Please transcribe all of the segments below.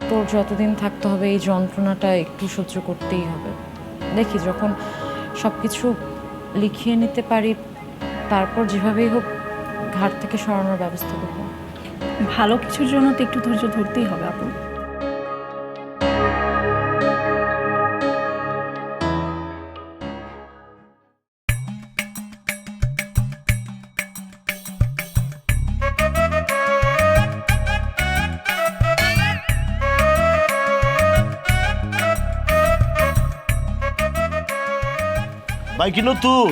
তোর যতদিন থাকতে হবে এই যন্ত্রণাটা একটু সহ্য করতেই হবে। দেখি যখন সব কিছু লিখিয়ে নিতে পারি তারপর যেভাবেই হোক ঘাট থেকে সরানোর ব্যবস্থা করব। ভালো কিছুর জন্য তো একটু ধৈর্য ধরতেই হবে আপু। ভাই কি নতুন?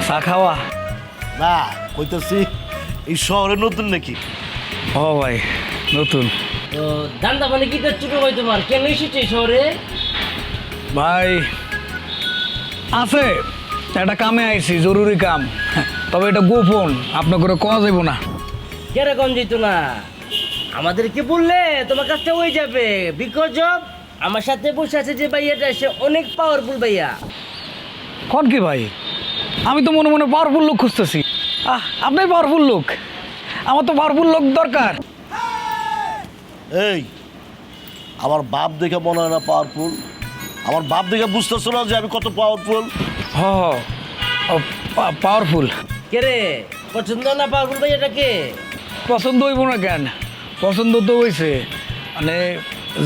চা খাওয়া? না, কইতাছি এই শহরে নতুন নাকি? ও ভাই নতুন। তো দান্দা মানে কি ছোট ভাই তোমার কেন এসেছে শহরে? ভাই আছে একটা কামে আইছি, জরুরি কাম, তবে এটা গোপন, আপনার করে কোয়া যাইব না। কেরকম যেত না, আমাদেরকে বললে তোমার কাছটা হয়ে যাবে। বিকজ অফ আমার সাথে বসে আছে যে ভাইয়াটা, সে অনেক পাওয়ারফুল ভাইয়া। কোন কি ভাই, আমি তো মনে মনে পাওয়ারফুল লোক খুঁজতেছি। আপনি পাওয়ারফুল লোক, আমার তো পাওয়ারফুল লোক দরকার। এই আমার বাপ দেখে মনে হয় না পাওয়ারফুল? আমার বাপ দেখে বুঝতেছো না যে আমি কত পাওয়ারফুল? হ পাওয়ারফুল। কে রে, পছন্দ না পাওয়ারফুল ভাইয়াটাকে? পছন্দ হইব না কেন, পছন্দ তো হয়েছে, মানে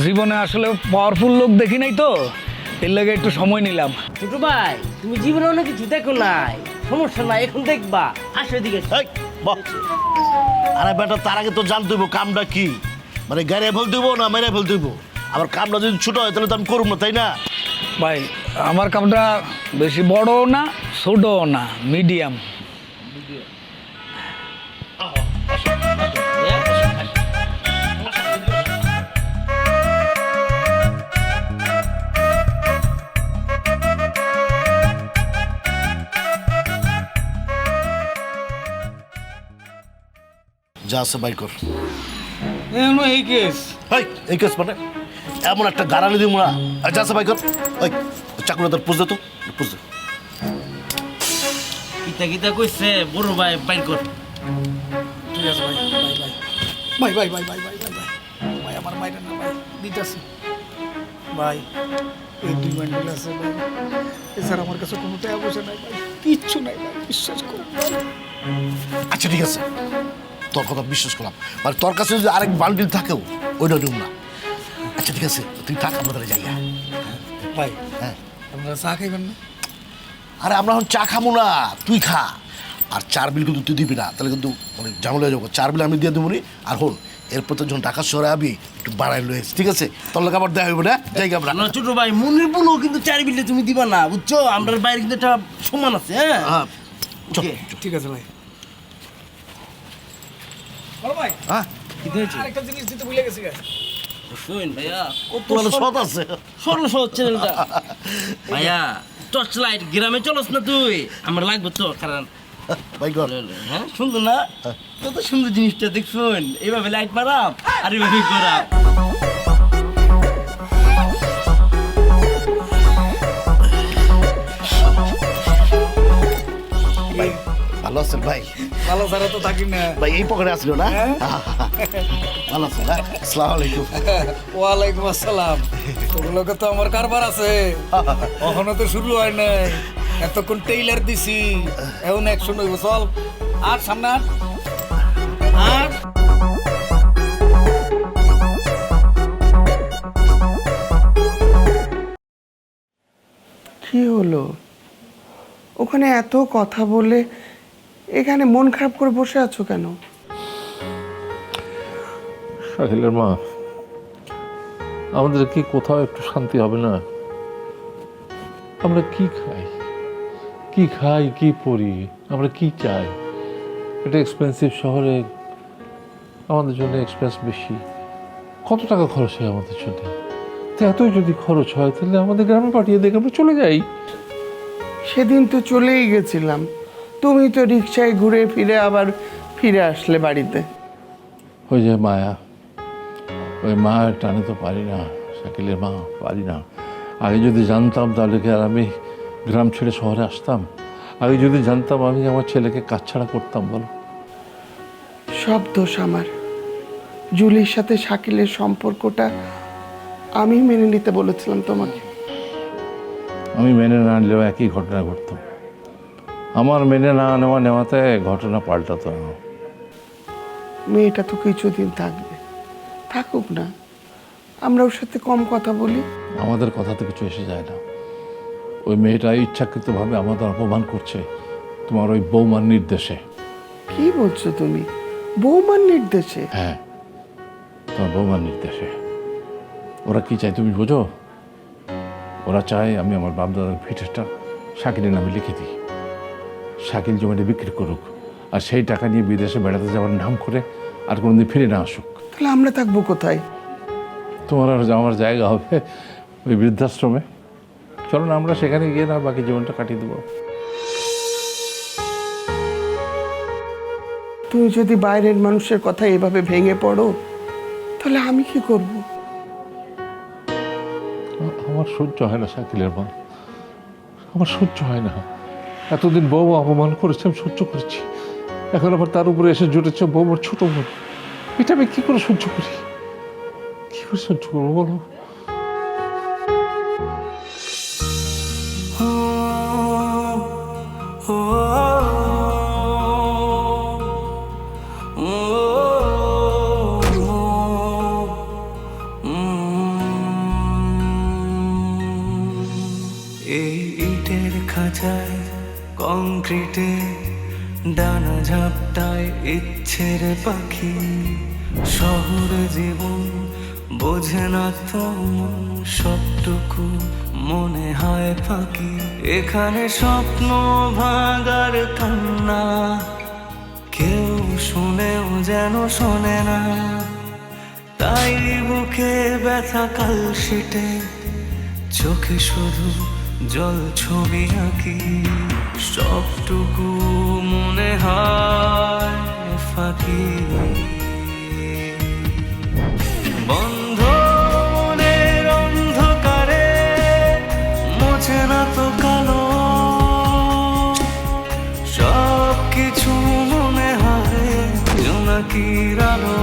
জীবনে আসলে পাওয়ারফুল লোক দেখি নাই তো, এর লাগে একটু সময় নিলাম। ছোট ভাই তুমি জীবনে অনেক কিছু দেখো নাই, সমস্যা নাই, এখন দেখবা। আসো এদিকে। এই, বাহ। আরে বেটা, তার আগে তো জানতে হইব কামটা কি, মানে গাড়ি ফেল দিব না মেরে ফেল দিব। আবার কামটা যদি ছোট হয় তাহলে তো আমি করব না, তাই না? ভাই আমার কামটা বেশি বড়ও না ছোটও না, মিডিয়াম। যা আছে বাই কর। এই কেস এই কেস মানে এমন একটা গাড়ালি দিব না। যা আছে বাই কর। ওই চাকুটা তোর পুষ দে, তো পুষ দে। কিতা কিতা কইছে বড় ভাই, বাইর কর। ঠিক আছে ভাই, ভাই ভাই ভাই ভাই ভাই ভাই ভাই ভাই আমার মাইরা না ভাই, দিতেছি ভাই। এই 2 ব্যান্ডেল আছে ভাই, এছাড়া আমার কাছে কোনো টাকা পয়সা নাই ভাই, কিচ্ছু নাই ভাই, বিশ্বাস করুন। আচ্ছা ঠিক আছে, তোর কথা বিশ্বাস করলাম, মানে তোর কাছে যদি আরেক বান্ডিল থাকেও ওইটা নিব না। আচ্ছা ঠিক আছে, তুই থাক, আমাদের জায়গা। ভাই হ্যাঁ, আপনারা চা খাইবেন না? আরে আমরা এখন চা খাবো না, তুই খা। আর 4 বিল কিন্তু তুই দিবি না, তাহলে কিন্তু অনেক ঝামেলা হয়ে যাবো। 4 বিল আমি দিয়ে দেবো নি। আর হন, এরপর তো যখন ঢাকা শহরে আবি একটু বাড়াই লয়ে, ঠিক আছে? তোর লোক আবার দেওয়া হইব না, জায়গা আমরা। না ছোট ভাই, মনির বলো কিন্তু 4 বিলে তুমি দিবা না, বুঝছো? আমরা বাইরে কিন্তু একটা সমান আছে। হ্যাঁ হ্যাঁ, চল। Okay. ঠিক আছে ভাই। বড় ভাই, হ্যাঁ, কি হয়েছে? আরেকটা জিনিস দিতে ভুলে গেছি গাইস। শুন ভাইয়া, কত তোমার সৎ আছে। সরল সহজ চ্যানেলটা। ভাইয়া টর্চ লাইট গ্রামে চলস না তুই, আমার লাগবে তো, কারণ ভাই কর। হ্যাঁ সুন্দর না? কত সুন্দর জিনিসটা দেখছুন, এইভাবে লাইট মারাম আর এইভাবে করাম। ভাই ভালো আছেন ভাই? ভালো ছাড়া তো থাকি না ভাই এই পকেটে আসলো না? ভালো আছেন না? আসসালামু আলাইকুম। ওয়ালাইকুম আসসালাম। ওগুলোকে তো আমার কারবার আছে, এখনো তো শুরু হয় নাই। এতক্ষণ টেইলার দিছি, এখন অ্যাকশন হইব। চল আর সামনে আর আর কি হলো? ওখানে এত কথা বলে এখানে মন খারাপ করে বসে আছো কেন? শাকিলের মা, আমাদের কি কোথাও একটু শান্তি হবে না? আমরা কি খাই, কি পরি, আমরা কি চাই? এটা এক্সপেন্সিভ শহরে, আমাদের জন্য এক্সপেন্স বেশি। কত টাকা খরচ হয় আমাদের জন্য? তো এতই যদি খরচ হয় তাহলে আমাদের গ্রামে পাঠিয়ে দেখে আমরা চলে যাই। সেদিন তো চলেই গেছিলাম, তুমি তো রিক্সায় ঘুরে ফিরে আবার ফিরে আসলে বাড়িতে। ওই যে মায়া, ওই মায়ের টানে তো পারি না, শাকিলের মা, পারি না। আগে যদি জানতাম তাহলে কি আর আমি গ্রাম ছেড়ে শহরে আসতাম? আগে যদি জানতাম আমি আমার ছেলেকে কাজ ছাড়া করতাম, বলো? সব দোষ আমার, জুলির সাথে শাকিলের সম্পর্কটা আমি মেনে নিতে বলেছিলাম তোমাকে। আমি মেনে না নিলেও একই ঘটনা ঘটতো। আমার মেনে না নেওয়াতে ঘটনা পাল্টাতো না। মেয়েটা তো কিছুদিন থাকবে, থাকুক না, আমরা ওর সাথে কম কথা বলি। আমাদের কথাতে কিছু এসে যায় না। ওই মেয়েটা ইচ্ছাকৃতভাবে আমাদের অপমান করছে তোমার ওই বৌমার নির্দেশে। কি বলছো তুমি? বৌমার নির্দেশে? হ্যাঁ, তোমার বৌমার নির্দেশে। ওরা কি চায় তুমি বোঝো? ওরা চায় আমি আমার বাপদাদার ভিটেটা শাকিলের নামে লিখে দিই, শাকিল জমিটা বিক্রি করুক, আর সেই টাকা নিয়ে বিদেশে বেড়াতে যাওয়ার নাম করে আর কোনোদিন ফিরে না আসুক। তাহলে আমরা থাকবো কোথায়? তোমার আর আমার জায়গা হবে ওই বৃদ্ধাশ্রমে। চলো না আমরা সেখানে গিয়ে না বাকি জীবনটা কাটিয়ে দেবো। তুমি যদি বাইরের মানুষের কথা এভাবে ভেঙে পড়ো, তাহলে আমি কি করব? আমার সহ্য হয় না শাকিলের মা, আমার সহ্য হয় না। এতদিন বউ অপমান করেছে, আমি সহ্য করেছি, এখন আবার তার উপরে এসে জুটেছে বউর ছোট বোন। এটা আমি কি করে সহ্য করি, কি করে সহ্য করবো বলো? এই ইটের খাঁচায় কংক্রিটে ডানা ঝাপটায় ইচ্ছের পাখি, শহর জীবন বোঝে না তো মন, সবটুকু মনে হয় ফাঁকি। এখানে স্বপ্ন ভাঙার কান্না কেউ শুনেও যেন শোনে না, তাই বুকে ব্যথা কালশিটে চোখে শুধু জল ছবি আঁকি, সবটুকু মনে হয় ফাঁকি। বন্ধ মনের অন্ধকারে মোছে না তো কালো, সব কিছু মনে হয় জোনাকির আলো।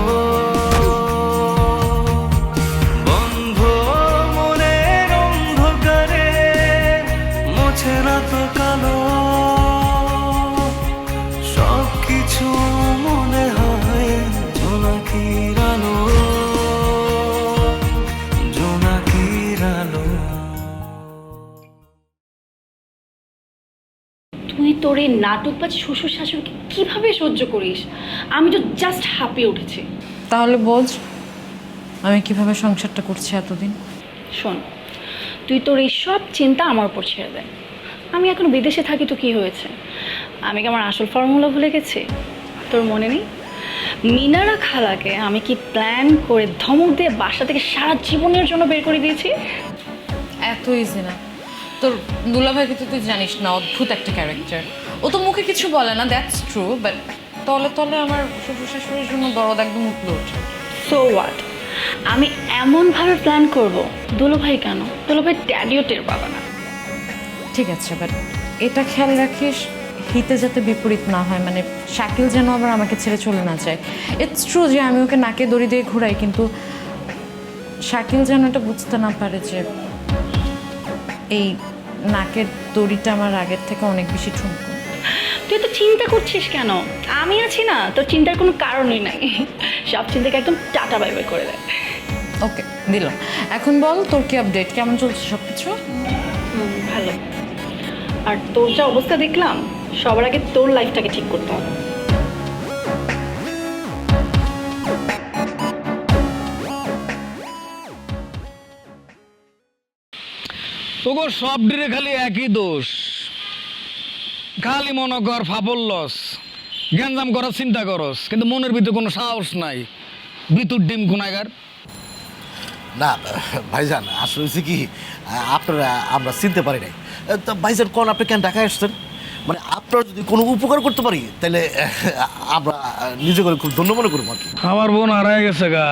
তুই তোর এই নাটকবাজ শ্বশুর শাশুড়িকে কিভাবে সহ্য করিস? আমি তো জাস্ট হাঁপিয়ে উঠেছি। তাহলে বোঝ আমি কিভাবে সংসারটা করছি এতদিন। শোন, তুই তোর এই সব চিন্তা আমার উপর ছেড়ে দে। আমি এখন বিদেশে থাকি তো কি হয়েছে? আমি কি আমার আসল ফর্মুলা ভুলে গেছি? তোর মনে নেই মিনারা খালাকে আমি কি প্ল্যান করে ধমক দিয়ে বাসা থেকে সারা জীবনের জন্য বের করে দিয়েছি? এত ইজি না। তোর দুলাভাইকে তো তুই জানিস না, অদ্ভুত একটা ক্যারেক্টার। ও তো মুখে কিছু বলে না, দ্যাটস ট্রু, বাট তলে তলে আমার শ্বশুর শাশুড়ির জন্য দরদ একদম উঠলে ওঠে। So what? আমি এমনভাবে প্ল্যান করব, দুলাভাই কেন, দুলাভাই ড্যাডিও টের পাবে না। ঠিক আছে, বাট এটা খেয়াল রাখিস হিতে যাতে বিপরীত না হয়, মানে শাকিল যেন আবার আমাকে ছেড়ে চলে না যায়। ইটস ট্রু যে আমি ওকে নাকে দড়ি দিয়ে ঘুরাই, কিন্তু শাকিল যেন এটা বুঝতে না পারে যে এই নাকের দড়িটা আমার আগের থেকে অনেক বেশি ঠুনকো। তুই তো চিন্তা করছিস কেন? আমি আছি না, তোর চিন্তার কোনো কারণই নাই। সব চিন্তাকে একদম টাটা বাই বাই করে দেয়। ওকে, দিলাম। এখন বল তোর কি আপডেট, কেমন চলছে সব কিছু? ভালো। আর তোর যা অবস্থা দেখলাম, সবার আগে তোর লাইফটাকে ঠিক করতে হবে। তোর সব ডিরে খালি একই দোষ, খালি মনে কর ফাপল লস, গ্যাঞ্জাম করার চিন্তা করস, কিন্তু মনের ভিতরে কোনো সাহস নাই। ভিতর ডিম গুনাগার। না ভাইজান, আসলে হয়েছে কি, আপনারা আমরা চিনতে পারি নাই। তা ভাইজান কোন আপনি কেন ঢাকায় আসছেন? মানে আপনারা যদি কোনো উপকার করতে পারি তাহলে আমরা নিজে করে খুব ধন্য মনে করবো আর কি। আমার বোন হারায় গেছে গা।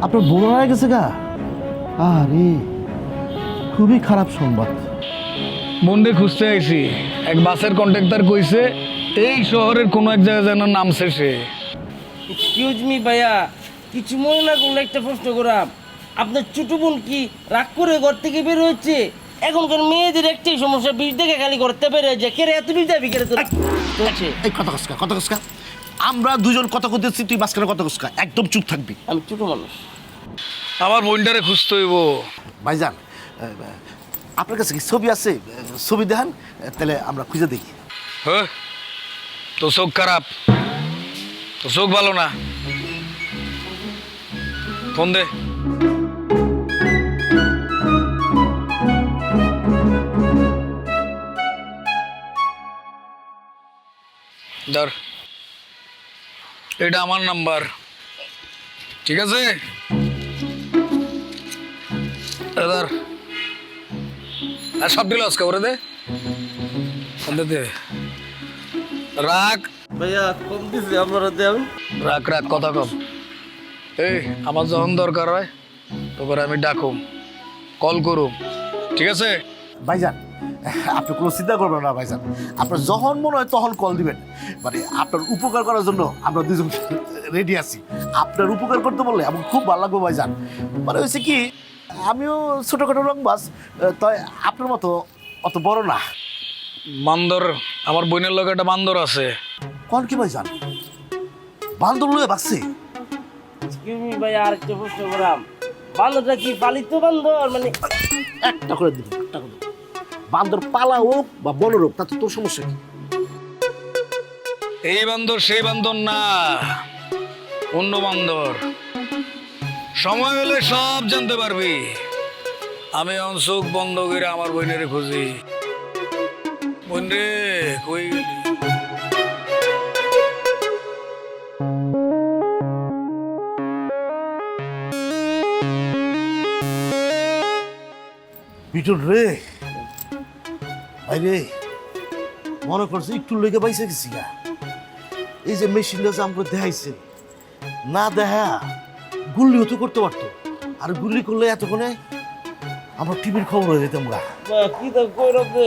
আপনার বোন হয়ে গেছে গা? আরে খুবই খারাপ সংবাদ। বোনকে খুঁজতে আইছি, এক বাসের কন্ট্রাক্টর কইছে এই শহরের কোনো এক জায়গায় যেন নামছে সে। এক্সকিউজ মি ভাইয়া, কিছু মনে না করলে একটা প্রশ্ন করাম, আপনার ছোট বোন কি রাগ করে ঘর থেকে বের হয়েছে? এখনকার মেয়েদের একটাই সমস্যা, বিষ দেখে খালি করতে বের হয়ে যায়। কেরে এত বিষ দাবি কেরে তোর চলছে? এই কথা কসকা আমরা দুজন কথা কইতেছি, তুই মাঝখানে কথা কসকা, একদম চুপ থাকবি। আমি ছোট মানুষ। আমার বোনটারে খুঁজতে হইব। ভাইজান আপনার কাছে কি ছবি আছে? ছবি দেখান, তাহলে আমরা খুঁজে দেখি। হ্যাঁ, তো চোখ খারাপ, তো চোখ ভালো না। ফোন দে। ধর, এটা আমার নাম্বার, ঠিক আছে? ধর, আর সব ডিল আজকে করে দে, দে রাখ। ভাইয়া কম দিছি আপনারা দেন। রাখ রাখ, কথা কম। এই আমার যখন দরকার হয় তোকে আমি ডাকুম, কল করুম, ঠিক আছে? ভাইজান আপনি কোনো চিন্তা করবেন না ভাইজান, আপনার যখন মনে হয় তখন কল দিবেন। মানে আপনার উপকার করার জন্য আমরা দুজন রেডি আছি। আপনার উপকার করতে বললে আমার খুব ভালো লাগবে ভাইজান। মানে হয়েছে কি, আমিও ছোটোখাটো রংবাজ, তাই আপনার মতো অত বড় না। বান্দর, আমার বোনের লোক একটা বান্দর আছে। কোন কি ভাইজান, বান্দর লয়ে বাসছে? ভাই আর একটা প্রশ্ন করাম, বান্দরটা কি পালিত বান্দর? মানে একটা করে দিবেন, একটা করে দিবেন। বান্দর পালা হোক বা বড় হোক, তাতে তোর সমস্যা কি? এই বান্দর সেই বান্দর না, অন্য বান্দর। সময় হলে সব জানতে পারবি। আমি অনসুখ বন্ধ করে আমার বোনের খুঁজি। বোন রে, কই গেলি? বিটুল রে, ভাই রে, মনে করছে একটু লেগে পাইছে গেছি গা। এই যে মেশিনটা যে আমাকে দেখাইছে, না দেখা গুল্লিও তো করতে পারতো। আর গুল্লি করলে এতক্ষণে আমরা টিভির খবর হয়ে যেতাম গা। কি তো কই রাখবে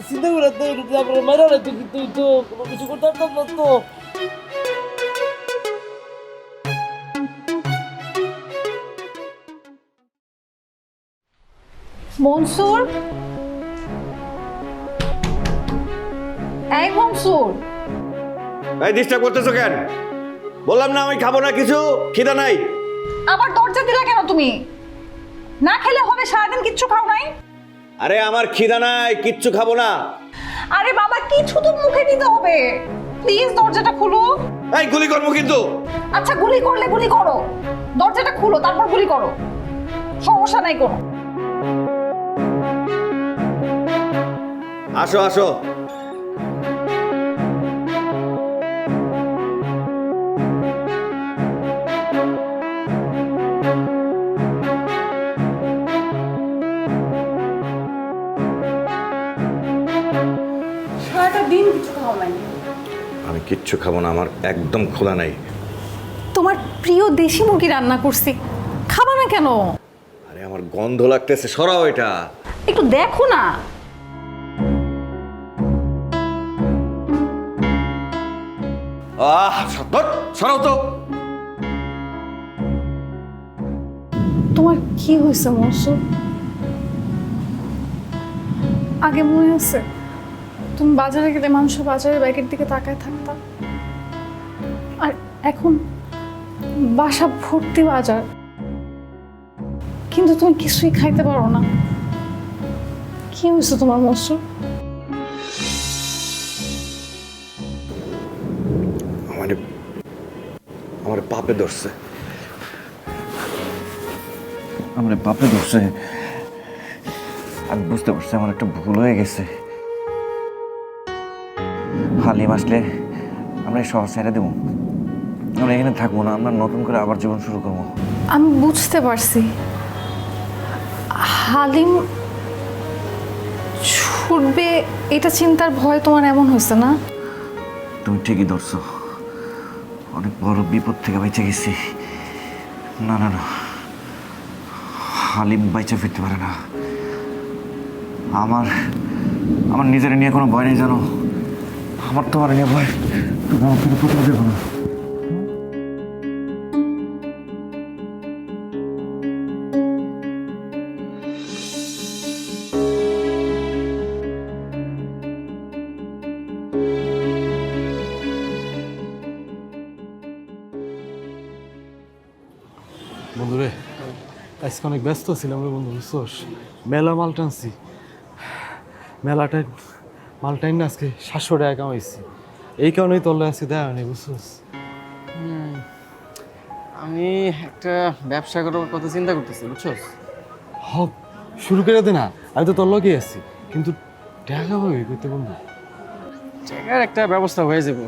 চিন্তা করে তো তারপরে মারা রাখতো, কিন্তু তো কোনো কিছু করতে পারতাম না তো। মনসুর, এই মনসুর, এই ডিস্টার্ব করতেছো কেন? বললাম না আমি খাবো না, কিছু খিদা নাই। আবার দরজা দিলা কেন তুমি? না খেলে হবে, সারাদিন কিচ্ছু খাও নাই। আরে আমার খিদা নাই, কিচ্ছু খাবো না। আরে বাবা, কিছু তো মুখে দিতে হবে, প্লিজ দরজাটা খুলো। এই গুলি করবো কিন্তু। আচ্ছা গুলি করলে গুলি করো, দরজাটা খুলো তারপর গুলি করো, সমস্যা নাই কোনো। আসো আসো। সারাটা দিন কিছু খাও নাই। আমি কিচ্ছু খাবো না, আমার একদম খোলা নাই। তোমার প্রিয় দেশি মুরগি রান্না করছি, খাবা না কেন? আরে আমার গন্ধ লাগতেছে, সরাও এটা। একটু দেখো না। সরাও তো। তোমার কি হয়েছে মনসুর? আগে মনে আছে তুমি বাজারে গেলে মানুষের বাজারের ব্যাগের দিকে তাকায় থাকতাম, আর এখন বাসা ভর্তি বাজার, কিন্তু তুমি কিছুই খাইতে পারো না। কি হয়েছে তোমার মনসুর? আমার পাপে ধরছে, আমার পাপে ধরছে। আমি বুঝতে পারছি আমার একটা ভুল হয়ে গেছে। হালিম আসলে আমরা এই শহর ছেড়ে দেবো, আমরা এখানে থাকবো না, আমরা নতুন করে আবার জীবন শুরু করবো। আমি বুঝতে পারছি, হালিম ছুটবে এটা চিন্তার ভয় তোমার এমন হয়েছে না? তুমি ঠিকই ধরছো, অনেক বড় বিপদ থেকে বেঁচে গেছি। না না না, হালিম বাইচে ফিরতে পারে না। আমার আমার নিজের নিয়ে কোনো ভয় নেই জানো, আমার তোমার নিয়ে ভয়। তুমি আমাকে কোথাও দেবো না। বন্ধুরে আজকে অনেক ব্যস্ত ছিলাম রে বন্ধু, বুঝছোস? মেলা মাল টানছি, মেলাটাই মাল টাইন না আজকে 700 টাকা কামাইছি। এই কারণেই তোর আজকে দেওয়া নেই, বুঝছোস? আমি একটা ব্যবসা করার কথা চিন্তা করতেছি, বুঝছোস? হব শুরু করে দে না, আমি তো তোর লগেই আছি, কিন্তু টাকা পাবি করতে বন্ধু? টাকার একটা ব্যবস্থা হয়ে যাব,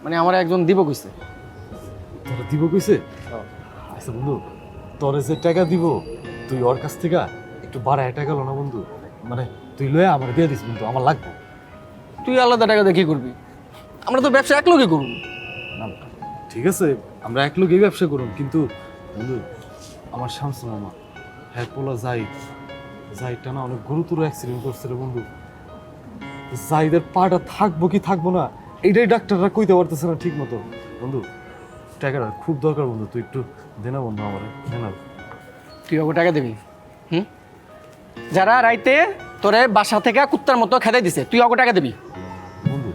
মানে আমার একজন দিব কইছে। তোরা দিব কইছে? আচ্ছা বন্ধু, তোরে যে টাকা দিব তুই ওর কাছ থেকে একটু বাড়ায় টাকা লো না বন্ধু, মানে তুই লয়ে আমার দিয়ে দিস বন্ধু, আমার লাগবে। তুই আলাদা টাকা দিয়ে কি করবি? আমরা তো ব্যবসা এক লোকই করবো। না ঠিক আছে, আমরা এক লোকই ব্যবসা করুন, কিন্তু বন্ধু আমার শামসু মামা হ্যাঁ পোলা জাহিদটা না অনেক গুরুতর অ্যাক্সিডেন্ট করছে রে বন্ধু। জাহিদের পাটা থাকবো কি থাকবো না এইটাই ডাক্তাররা কইতে পারতেছে না ঠিক মতো। বন্ধু টাকাটা খুব দরকার বন্ধু, তুই একটু দে না বন্ধু, আমার দে না। তুই ওকে টাকা দিবি? যারা রাইতে তোরে বাসা থেকে কুত্তার মতো খেতে দিছে, তুই ওকে টাকা দিবি? বন্ধু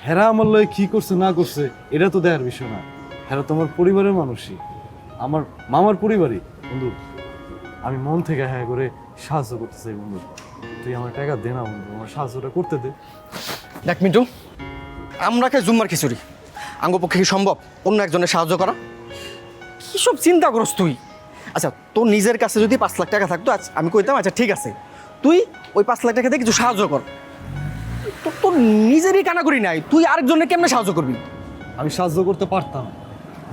হেরা আমার লয় কি করছে না করছে এটা তো দেখার বিষয় না, হেরা তো আমার পরিবারের মানুষই, আমার মামার পরিবারই বন্ধু। আমি মন থেকে হ্যাঁ করে সাহায্য করতে চাই বন্ধু, তুই আমার টাকা দে না বন্ধু, আমার সাহায্যটা করতে দে। দেখ মিন্টু, আমরা কে জুম্মার খিচুড়ি, আঙ্গ পক্ষে কি সম্ভব অন্য একজনের সাহায্য করা? কি সব চিন্তা করস তুই? আচ্ছা তোর নিজের কাছে যদি 5 লাখ টাকা থাকতো, আমি কইতাম আচ্ছা ঠিক আছে তুই ওই 5 লাখ টাকা দিয়ে কিছু সাহায্য কর। তোর নিজেরই কানাকড়ি নাই, তুই আরেকজনের কেমনে সাহায্য করবি? আমি সাহায্য করতে পারতাম,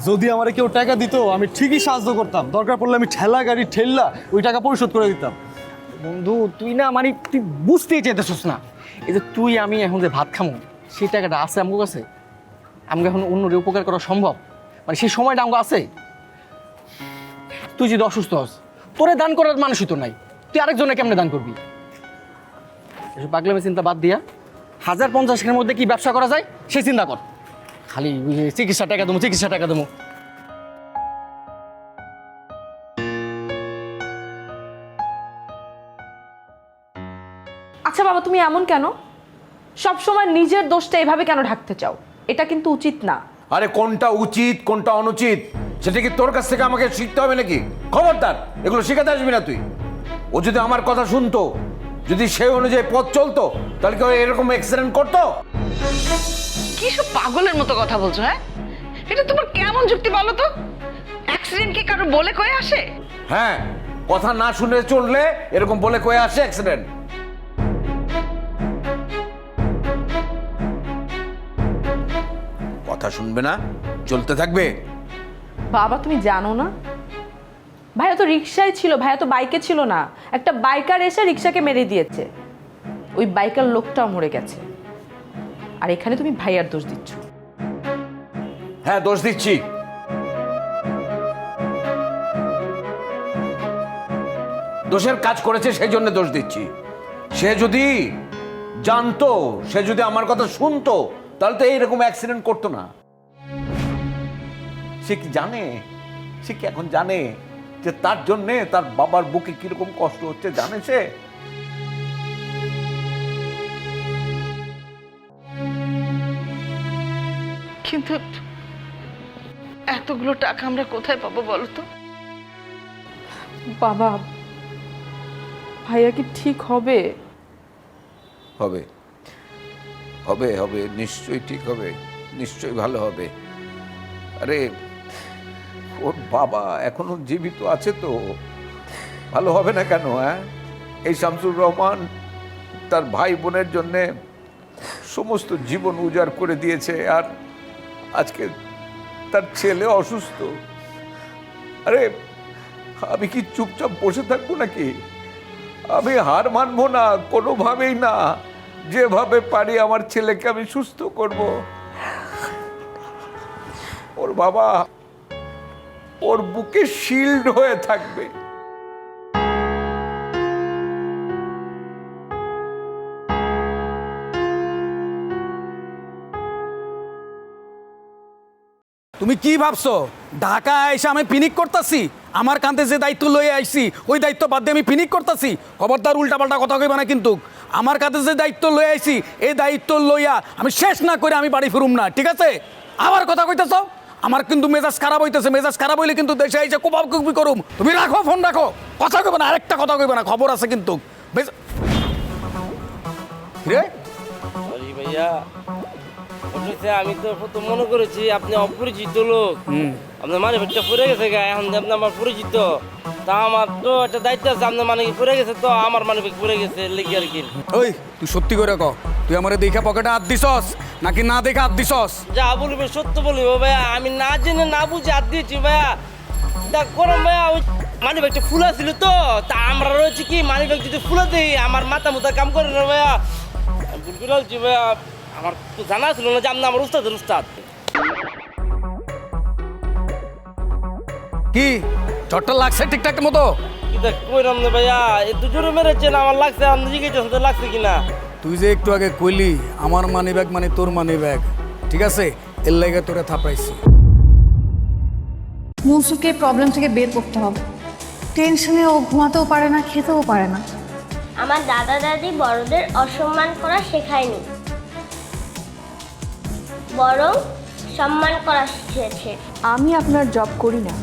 যদি আমার কেউ টাকা দিত আমি ঠিকই সাহায্য করতাম, দরকার পড়লে আমি ঠেলা গাড়ি ঠেললা ওই টাকা পরিশোধ করে দিতাম। বন্ধু তুই না মানে তুই বুঝতেই চাইতেছিস না, এই যে তুই আমি এখন যে ভাত খামো সেই টাকাটা আছে আমার কাছে, আমাকে এখন অন্যের উপকার করা সম্ভব? মানে সেই সময়টা আমাকে আছে? তুই যদি অসুস্থ হস, তোরে দান করার মানুষই তো নাই, তুই আরেকজনে কেমনে দান করবি? এসব পাগলামি চিন্তা বাদ দিয়া 1050-এর মধ্যে কি ব্যবসা করা যায় সেই চিন্তা কর। খালি চিকিৎসা টাকা দেবো, চিকিৎসা টাকা দেবো। আচ্ছা বাবা, তুমি এমন কেন? সব সময় নিজের দোষটা এভাবে কেন ঢাকতে চাও? এটা কিন্তু উচিত না। আরে কোনটা উচিত কোনটা অনুচিত সেটা কি তোর কাছ থেকে আমাকে শিখতে হবে নাকি? খবরদার এগুলো শেখাতে আসবি না তুই। ও যদি আমার কথা শুনতো, যদি সেই অনুযায়ী পথ চলতো, তাহলে কি ও এরকম অ্যাক্সিডেন্ট করতো? কি সব পাগলের মতো কথা বলছো? হ্যাঁ, এটা তোমার কেমন যুক্তি বলো তো? অ্যাক্সিডেন্ট কি কারো বলে কয়ে আসে? হ্যাঁ, কথা না শুনে চললে এরকম বলে কয়ে আসে অ্যাক্সিডেন্ট। কথা শুনবে না, চলতে থাকবে। বাবা তুমি জানো না, ভাইয়া তো রিক্সায় ছিল, ভাইয়া তো বাইকে ছিল না। একটা বাইকার এসে রিক্সাকে মেরে দিয়েছে, ওই বাইকার লোকটাও মরে গেছে, আর এখানে তুমি ভাইয়ার দোষ দিচ্ছ। হ্যাঁ দোষ দিচ্ছি। দোষের কাজ করেছে সেই জন্য দোষ দিচ্ছি। সে যদি জানতো, সে যদি আমার কথা শুনতো, তাহলে তো এইরকম অ্যাক্সিডেন্ট করতো না। সে কি জানে, সে কি এখন জানে যে তার জন্যে তার বাবার বুকে কিরকম কষ্ট হচ্ছে? জানে সে? কিন্তু এতগুলো টাকা আমরা কোথায় পাবো বলো তো? বাবা, ভাইয়া কি ঠিক হবে? হবে হবে হবে, নিশ্চয়ই ঠিক হবে, নিশ্চয়ই ভালো হবে। আরে ওর বাবা এখনো জীবিত আছে তো, ভালো হবে না কেন? হ্যাঁ, এই শামসুর রহমান তার ভাই বোনের জন্যে সমস্ত জীবন উজাড় করে দিয়েছে, আর আজকে তার ছেলে অসুস্থ। আরে আমি কি চুপচাপ বসে থাকবো নাকি? আমি হার মানবো না কোনোভাবেই না। যেভাবে পারি আমার ছেলেকে আমি সুস্থ করব। ওর বাবা ওর বুকে শিল্ড হয়ে থাকবে। তুমি কি ভাবছো ঢাকা এসে আমি পিনিক করতেছি? আমার কাঁধে যে দায়িত্ব লয়ে আইছি ওই দায়িত্ব বাদ দিয়ে আমি পিনিক করতেছি? খবরদার উল্টাপাল্টা কথা কইবা না কিন্তু। আমার কাঁধে যে দায়িত্ব লয়ে আইছি এই দায়িত্ব লইয়া আমি শেষ না করে আমি বাড়ি ফিরুম না, ঠিক আছে? আবার কথা কইতেছ? আমার কিন্তু মেজাজ খারাপ হইতেছে, মেজাজ খারাপ হইলে কিন্তু দেশে এই যে কোপাকুপি করুম। তুমি রাখো ফোন, রাখো, কথা কইবে না, আরেকটা কথা কইবে না, খবর আছে কিন্তু। রে সরি ভাইয়া, বলতেছে আমি তো মনে করেছি আপনি অপরিচিত লোক, আপনার মানে একটা পড়ে গেছে গা, এখন যে আপনি আমার পরিচিত, তা আমার তো একটা দায়িত্ব আছে, আপনার মানে কি পড়ে গেছে, তো আমার মানে পড়ে গেছে লেগে আর কি। ওই তুই সত্যি করে ক, তুই আমারে দেখে পকেটে হাত দিছস নাকি না দেখে হাত দিছস? যা বলবে সত্য বলবো ভাইয়া, আমি না জেনে না বুঝে হাত দিয়েছি ভাইয়া। দেখ করম ভাইয়া, ওই মানি ব্যাগটা ফুলা ছিল তো, তা আমরা রয়েছে কি মানি ব্যাগ যদি ফুলা দিই আমার মাথা মুথা কাম করে না ভাইয়া, ভুল করে বলছি ভাইয়া। আমার তো জানা ছিল না যে আপনি আমার উস্তাদের উস্তাদ। কি চটটা লাগছে ঠিকঠাক মতো? কি দেখ কইরাম না ভাইয়া, এই দুজনে মেরেছেন, আমার লাগছে, আপনি জিজ্ঞেস লাগছে কিনা। তুই যে একটু আগে কইলি আমার মানি ব্যাগ মানে তোর মানি ব্যাগ, ঠিক আছে, এর লাগে তোরে থাপড়াইছি। মনসুরকে প্রবলেম থেকে বের করতে হবে। টেনশনে ও ঘুমাতেও পারে না, খেতেও পারে না। আমার দাদা দাদি বড়দের অসম্মান করা শেখায়নি, বরং সম্মান করা শিখিয়েছে। আমি আপনার জব করি না,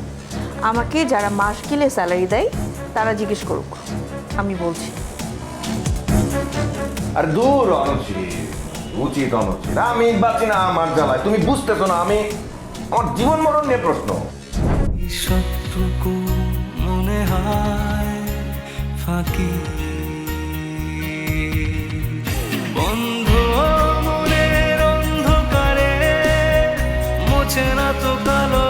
আমাকে যারা মাস গেলে স্যালারি দেয় তারা জিজ্ঞেস করুক, আমি বলছি। আর দূর অনুচিত, উচিত অনুচিত, আমি বাঁচি না আমার জ্বালায়, তুমি বুঝতেছো না, আমি আমার জীবন মরণ নিয়ে প্রশ্ন। সবটুকু মনে হয় ফাঁকি, বন্ধ মনের অন্ধকারে মোছে না তো কালো